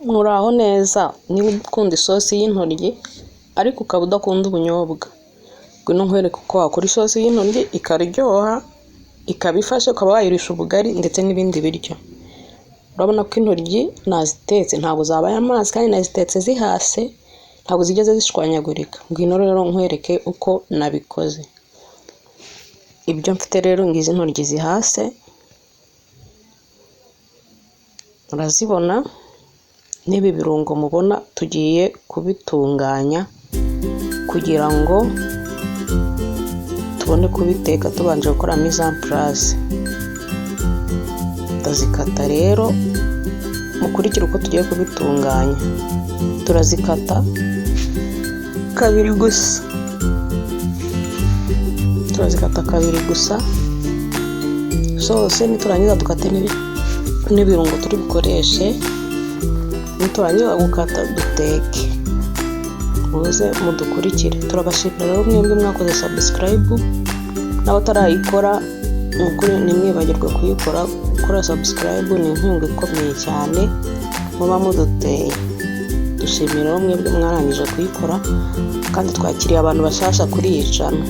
Muraho neza, niba ukunda isosi y'intoryi ariko ukaba udakunda ubunyobwa, ngwino nkwereke uko wakora isosi y'intoryi ikaryoha, ikaba ifashe ukaba wayirisha ubugari ndetse n'ibindi biryo. Urabona ko intoryi nazitetse ntabwo zabaye amazi kandi nazitetse zihase, ntabwo zigeze zishwanyagurika. Ngwino rero nkwereke uko nabikoze. Ibyo mfite rero ngizi intoryi zihase, urazibona n'ibi birungo mubona tugiye kubitunganya kugira ngo tubone kubiteka tubanje gukora mise en place. Ndazikata rero mukurikira uko tugiye kubitunganya. Turazikata kabiri gusa, zose niturangiza dukate n'ibirungo turi bukoreshe, niturangiza gukata duteke. Muze mudukurikire. Turabashimira rero mwebwe mwakoze subscribe, n'abatarayikora mukuri nimwibagirwe kuyikora. Gukora subscribe ni inkunga ikomeye cyane muba muduteye. Dushimira rero mwebwe mwarangije kuyikora, kandi twakiriye abantu bashasha kuri iyi channel.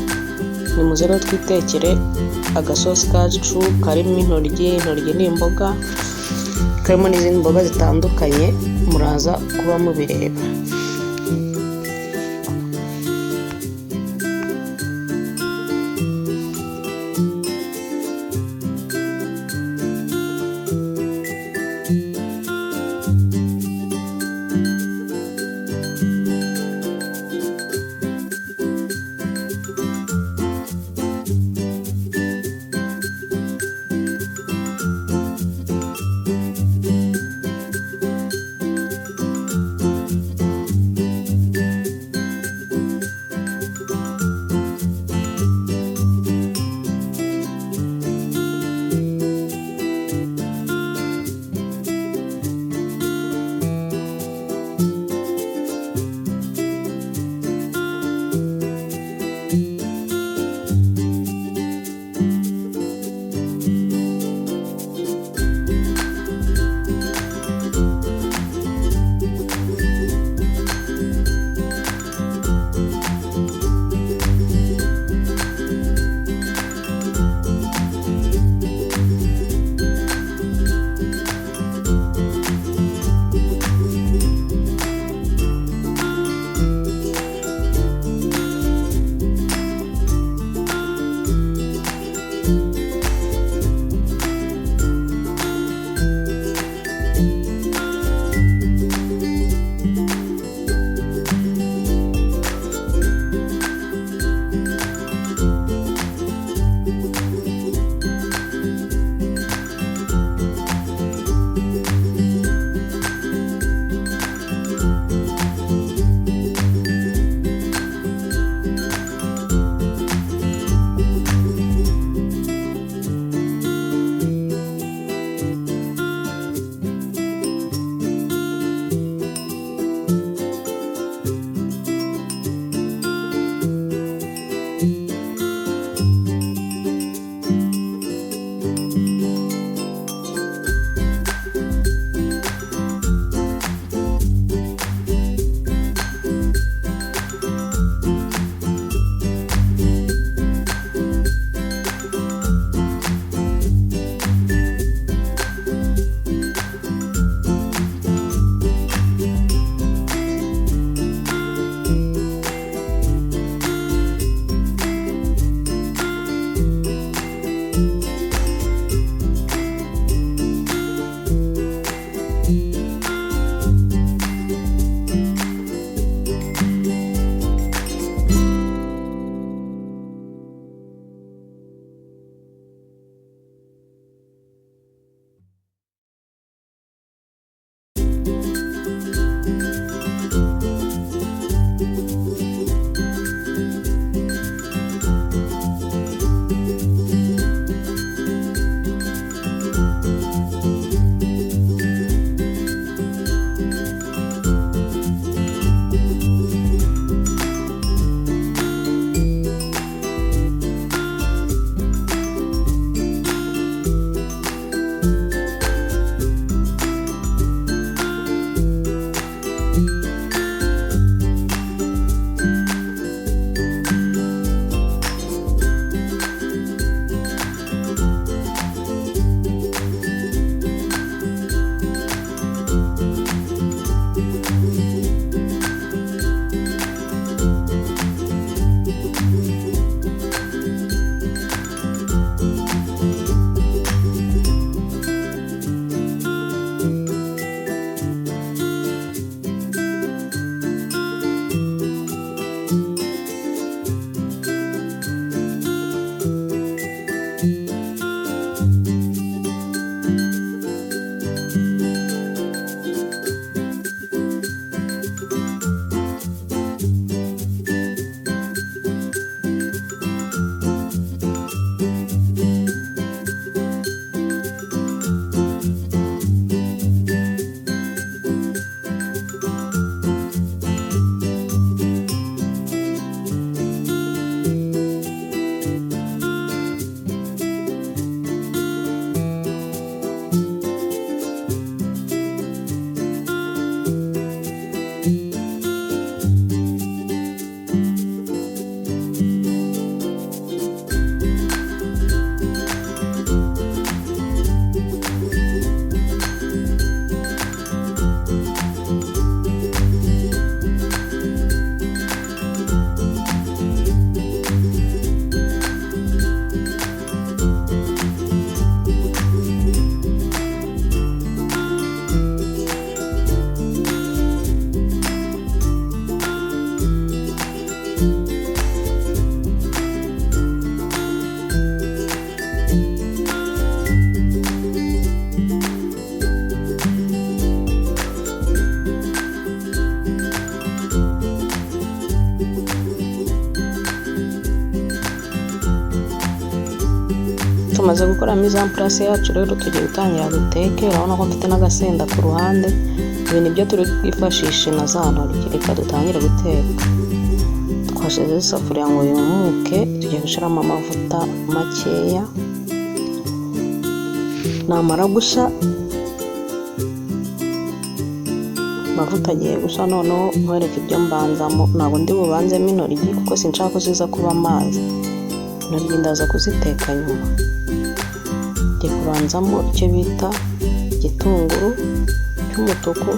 Nimuze rero twitekere agasosi kacu karimo intoryi n'imboga, karimo n'izindi mboga zitandukanye, muraza kuba mubireba. tumaze gukora mise en place yacu rero tugiye gutangira duteke. Urabona ko mfite n'agasenda ku ruhande. Ibi nibyo turi kwifashisha na za ntoryi. Reka dutangire guteka. Twashyize isafuriya ngo yumuke, tugiye gushyiramo amavuta makeya. Namara gushya, amavuta agiye gushya, noneho nkwereke ibyo mbanzamo. Ntabwo ndi bubanzemo intoryi kuko sinshaka ko ziza kuba amazi. Intoryi ndaza kuziteka nyuma. Ngiye kubanzamo icyo bita igitunguru cy'umutuku,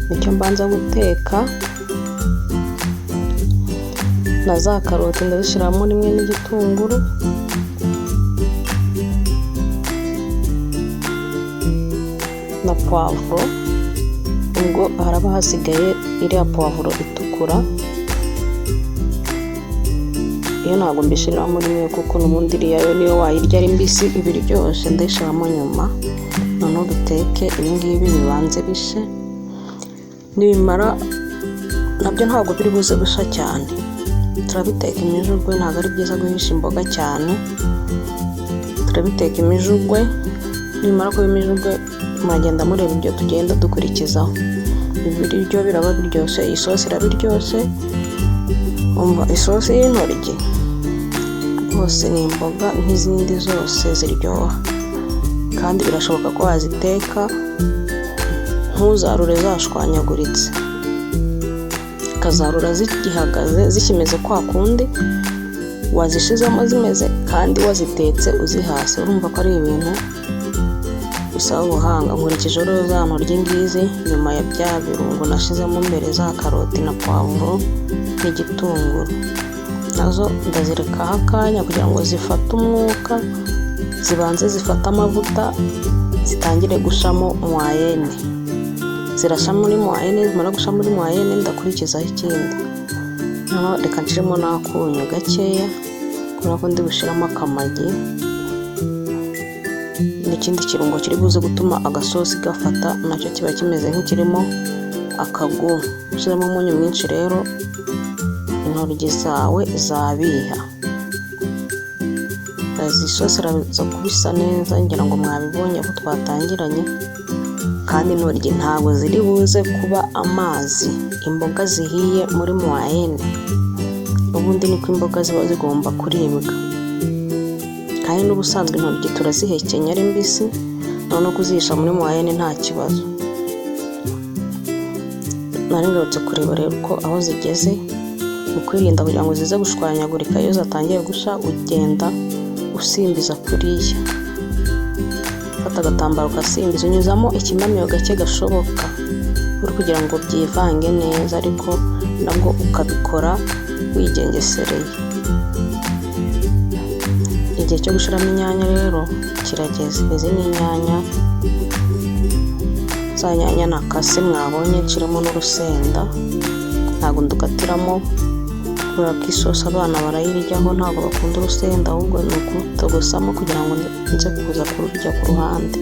nicyo mbanza guteka, na za karoti ndazishyiramo rimwe n'igitunguru, na poivro. Ubwo haraba hasigaye iriya poivro itukura, iyo ntabwo mbishyiramo rimwe kuko n'ubundi iriya yo niyo wayirya ari mbisi iba iryoshye, ndayishyiramo nyuma. Noneho duteke ibi ngibi bibanze bishe, nibimara nabyo ntabwo biri buze gushya cyane. Turabiteka imijugwe, ntabwo ari byiza guhisha imboga cyane. Turabiteka imijugwe, nimara kuba imijugwe mwagenda mureba ibyo tugenda dukurikizaho. Ibiryo biraba biryoshye, isosi iraba iryoshye. Umva isosi y'intoryi rwose ni imboga nk'izindi zose ziryoha, kandi birashoboka ko waziteka ntuzarure zashwanyaguritse, ukazarura zigihagaze zikimeze kwa kundi wazishizemo zimeze, kandi wazitetse uzihase. Urumva ko ari ibintu bisaba ubuhanga. Nkurikije rero za ntoryi ngizi, nyuma ya bya birungo nashizemo mbere, za karoti na poivro n'igitunguru, nazo ndazirekaho akanya kugira ngo zifate umwuka, zibanze zifate amavuta, zitangire gushamo moyenne. Zirasha muri moyenne, zimara gusha muri moyenne ndakurikizaho ikindi. Noneho reka nshiremo n'akunyu gakeya kubera ko ndi bushyiramo akamagi n'ikindi kirungo kiri buze gutuma agasosi gafata, nacyo kiba kimeze nk'ikirimo akagu. Ushyiramo umunyu mwinshi rero intoryi zawe zabiha. Izi sosi iraza kubisa neza, ngira ngo mwabibonye ko twatangiranye. Kandi intoryi ntabwo ziri buze kuba amazi, imboga zihiye muri moyenne. Ubundi niko imboga ziba zigomba kuribwa, kandi n'ubusanzwe intoryi turazihekenya ari mbisi, noneho kuzihisha muri moyenne nta kibazo. Nari ngarutse kureba rero ko aho zigeze, mu kwirinda kugira ngo zize gushwanyagurika. Iyo zatangiye gusha ugenda usimbiza kuriya, fata agatambaro ugasimbiza, unyuzamo ikimamiyo gake gashoboka, uri kugira ngo byivange neza, ariko nabwo ukabikora wigengesereye. Igihe cyo gushyiramo inyanya rero kirageze. Izi ni inyanya, za nyanya nakase mwabonye, nshyiramo n'urusenda. Ntabwo ndukatiramo kubera ko isosi abana barayiryaho, ntabwo bakunda urusenda, ahubwo ni ukutogosamo kugira ngo nze kuza kururya ku ruhande.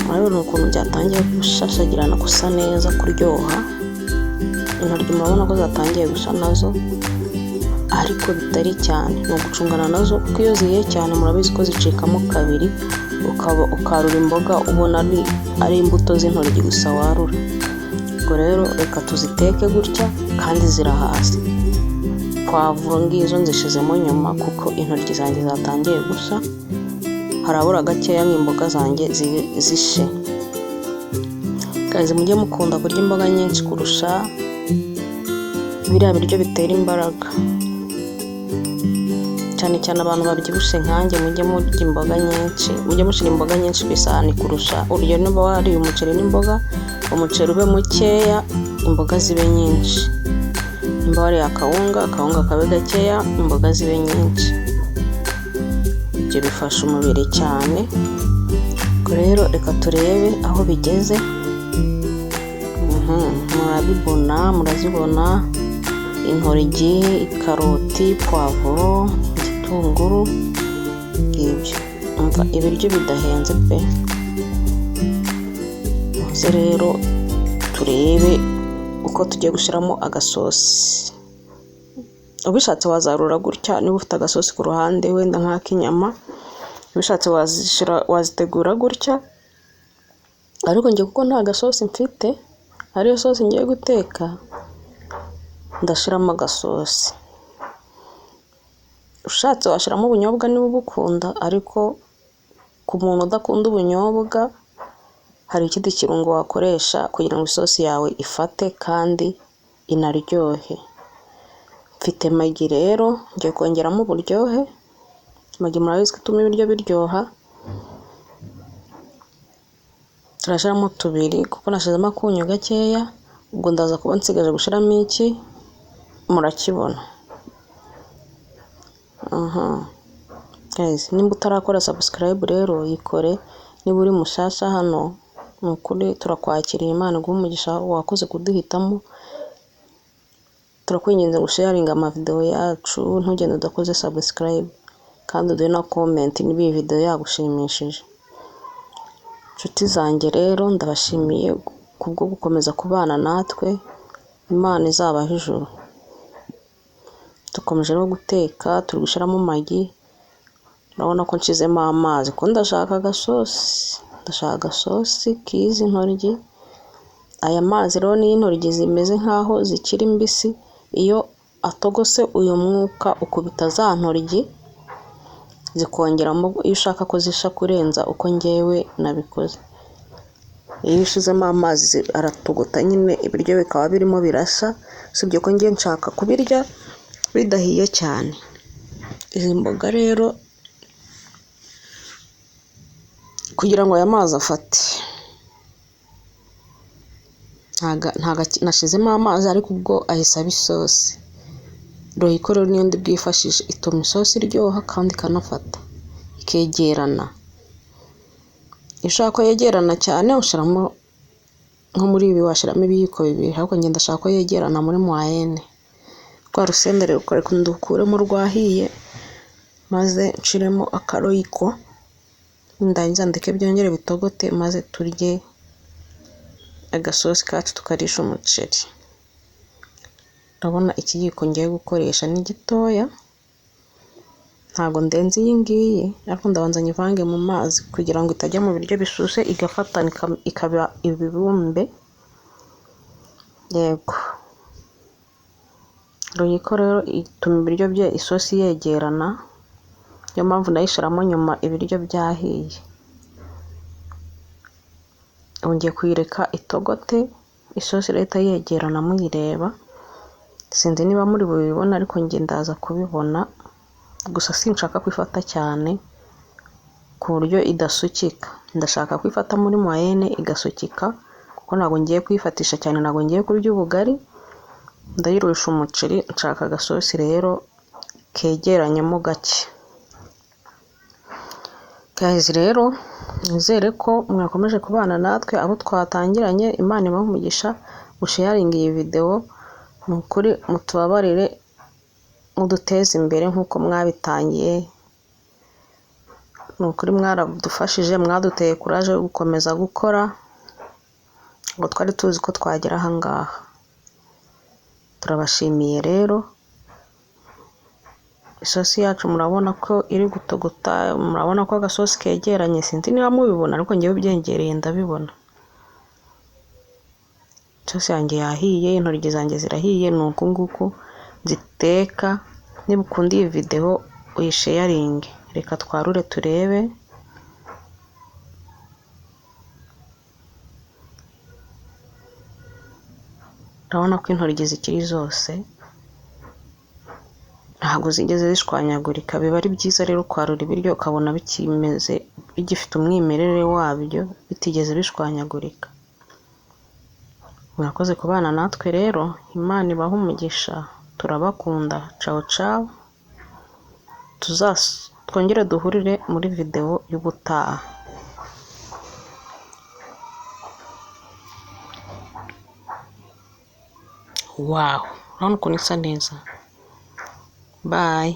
Murabona ukuntu byatangiye gushashagirana, gusa neza, kuryoha. Intoryi murabona ko zatangiye gusa nazo, ariko bitari cyane. Ni ugucungana nazo kuko iyo zihiye cyane murabizi ko zicikamo kabiri, ukarura imboga ubona ari imbuto z'intoryi gusa warura. Ubwo rero reka tuziteke gutya, kandi zirahase. Poivro ngizo nzishizemo nyuma kuko intoryi zanjye zatangiye gusa, harabura gakeya nk'imboga zanjye zishe. Guys, mujye mukunda kurya imboga nyinshi kurusha biriya biryo bitera imbaraga. Cyane cyane abantu babyibushye nkanjye, mujye murya imboga nyinshi, mujye mushyira imboga nyinshi ku isahani kurusha urugero niba wariye umuceri n'imboga, umuceri ube mukeya, imboga zibe nyinshi. Nimba wariye akawunga kabe gakeya, imboga zibe nyinshi. Ibyo bifasha umubiri cyane. Ubwo rero reka turebe aho bigeze. Murazibona intoryi, karoti, poivro, igitunguru, ibyo. Umva ibiryo bidahenze pe. Maze rero turebe uko tugiye gushyiramo agasosi. ubishatse wazarura gutya niba ufite agasosi ku ruhande wenda nk'ak'inyama, ubishatse wazitegura gutya, ariko njye kuko nta gasosi mfite ariyo sosi ngiye guteka, ndashiramo agasosi. Ushatse washiramo ubunyobwa niba ubukunda, ariko ku muntu udakunda ubunyobwa hari ikindi kirungo wakoresha kugira ngo isosi yawe ifate kandi inaryohe. Mfite magi rero ngiye kongeramo uburyohe, magi murabizi ko ituma ibiryo biryoha. Turashiramo 2 kuko nashizemo akunyu gakeya, ubwo ndaza kuba nsigaje gushiramo iki murakibona. Guys, nimba utarakora subscribe rero yikore, niba uri mushasha hano nukuri turakwakiriye, Imana iguhe umugisha wakoze kuduhitamo. Turakwinginze gusharinga amavideo yacu, ntugende udakoze subscribe kandi uduhe na comment niba iyi video yagushimishije. Nshuti zanjye rero ndabashimiye kubwo gukomeza kubana natwe, Imana izabaha ijuru. Dukomeje no guteka, turi gushiramo magi, urabona ko nshizemo amazi ko ndashaka agasosi k'izi ntoryi. Aya mazi rero ni intoryi zimeze nkaho zikiri mbisi, iyo atogose uyu mwuka ukubita za ntoryi zikongeramo, iyo ushaka ko zisha kurenza uko ngewe nabikoze. Iyo ushizemo amazi aratogota nyine, ibiryo bikaba birimo birasha, usibye ko ngiye nshaka kubirya bidahiye cyane. Izi mboga rero kugira ngo aya mazi afate, nashizemo amazi ariko ubwo ahise aba isosi. Royiko rero niyo ndi bwifashishe, ituma isosi iryoha kandi ikanafata ikegerana. Iyo ushaka ko yegerana cyane ushiramo nko muri ibi, washiramo ibiyiko 2, ariko ngenda ndashaka ko yegerana muri moyenne. Rwa rusenda rero reka ndukuremo rwahiye, maze nshiremo akaroyiko, ndangiza ndeke byongere bitogote, maze turye agasosi kacu tukarisha umuceri. Urabona ikiyiko ngiye gukoresha ni gitoya, ntago ndenze iyi ngiyi, ariko ndabanza nyivange mu mazi kugira ngo itajya mu biryo bishushe igafatana ikaba ibibumbe. Yego, royiko rero ituma ibiryo bye isosi yegerana, niyo mpamvu nayishiramo nyuma ibiryo byahiye. Ngiye kuyireka itogote, isosi leta yegerana muyireba. Sinzi niba muri bubibona, ariko ngiye ndaza kubibona, gusa sinshaka kwifata cyane ku buryo idasukika. Ndashaka kwifata muri moyenne igasukika, kuko ntago ngiye kwifatisha cyane, ntago ngiye kurya ubugari, ndayirurisha umuceri. Nshaka agasosi rero kegeranyemo gake. Guys rero nizere ko mwakomeje kubana natwe, abo twatangiranye, Imana ibahe umugisha. Musharinga iyi video, nukuri mutubabarire, muduteze imbere nkuko mwabitangiye. Nukuri mwaradufashije, mwaduteye courage yo gukomeza gukora, ngo twari tuzi ko twagera aha ngaha. Turabashimiye rero. Isosi yacu murabona ko iri gutogota, murabona ko agasosi kegeranye, sinzi niba mubibona, ariko ngewe byengereye ndabibona. Isosi yanjye yahiye, intoryi zanjye zirahiye, nuko nguko ziteka. Niba ukunda iyi video uyisharinge. Reka twarure turebe. Urabona ko intoryi zikiri zose, ntago zigeze zishwanyagurika. Biba ari byiza rero kwarura ibiryo ukabona bikimeze, bigifite umwimerere wabyo, bitigeze bishwanyagurika. Mwakoze kubana natwe rero, Imana ibahe umugisha. Turabakunda. Ciao ciao. Twongere duhurire muri video y'ubutaha. Wow, urabona ukuntu isa neza. Bye.